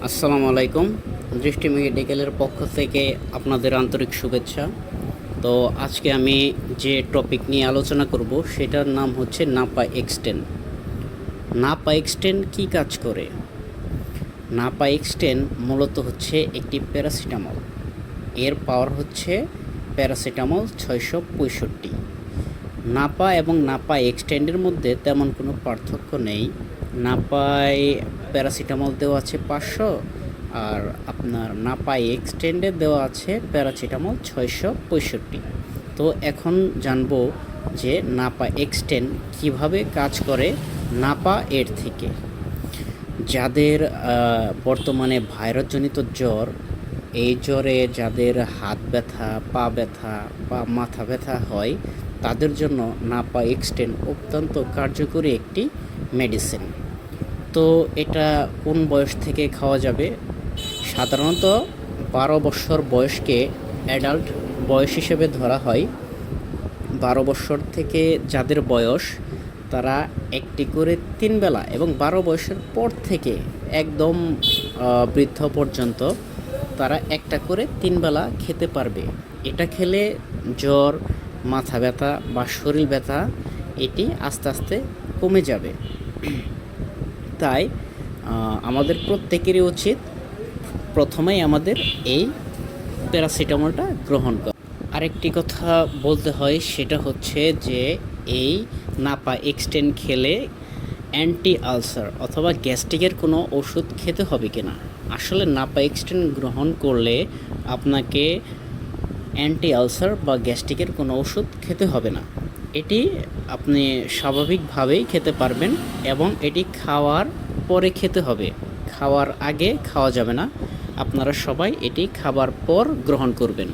আসসালামু আলাইকুম। দৃষ্টি মেডিকেলের পক্ষ থেকে আপনাদের আন্তরিক শুভেচ্ছা। তো আজকে আমি যে টপিক নিয়ে আলোচনা করব সেটার নাম হচ্ছে নাপা এক্সটেন। নাপা এক্সটেন কী কাজ করে? নাপা এক্সটেন মূলত হচ্ছে একটি প্যারাসিটামল। এর পাওয়ার হচ্ছে প্যারাসিটামল 665। নাপা এবং নাপা এক্সটেন্ডের মধ্যে তেমন কোনো পার্থক্য নেই। নাপায় প্যারাসিটামল দেওয়া আছে 500, আর আপনার নাপায় এক্সটেন্ডে দেওয়া আছে প্যারাসিটামল 665। তো এখন জানবো যে নাপা এক্সটেন্ড কিভাবে কাজ করে নাপা এর থেকে। যাদের বর্তমানে ভাইরাসজনিত জ্বর, এই জ্বরে যাদের হাত ব্যথা, পা ব্যথা বা মাথা ব্যথা হয়, তাদের জন্য নাপা এক্সটেন্ড অত্যন্ত কার্যকরী একটি মেডিসিন। তো এটা কোন বয়স থেকে খাওয়া যাবে? সাধারণত 12 বছর বয়সকে অ্যাডাল্ট বয়স হিসেবে ধরা হয়। 12 বছর থেকে যাদের বয়স, তারা একটি করে 3 বেলা, এবং 12 বয়সের পর থেকে একদম বৃদ্ধ পর্যন্ত তারা একটা করে 3 বেলা খেতে পারবে। এটা খেলে জ্বর, মাথা ব্যথা বা শরীর ব্যথা এটি আস্তে আস্তে কমে যাবে। তাই আমাদের প্রত্যেকেরই উচিত প্রথমেই আমাদের এই প্যারাসিটামলটা গ্রহণ করা। আরেকটি কথা বলতে হয়, সেটা হচ্ছে যে এই নাপা এক্সটেন্ড খেলে অ্যান্টি আলসার অথবা গ্যাস্ট্রিকের কোনো ওষুধ খেতে হবে কিনা। আসলে নাপা এক্সটেন্ড গ্রহণ করলে আপনাকে অ্যান্টি আলসার বা গ্যাস্ট্রিকের কোনো ওষুধ খেতে হবে না। এটি আপনি স্বাভাবিকভাবেই খেতে পারবেন, এবং এটি খাওয়ার পরে খেতে হবে, খাওয়ার আগে খাওয়া যাবে না। আপনারা সবাই এটি খাবার পর গ্রহণ করবেন।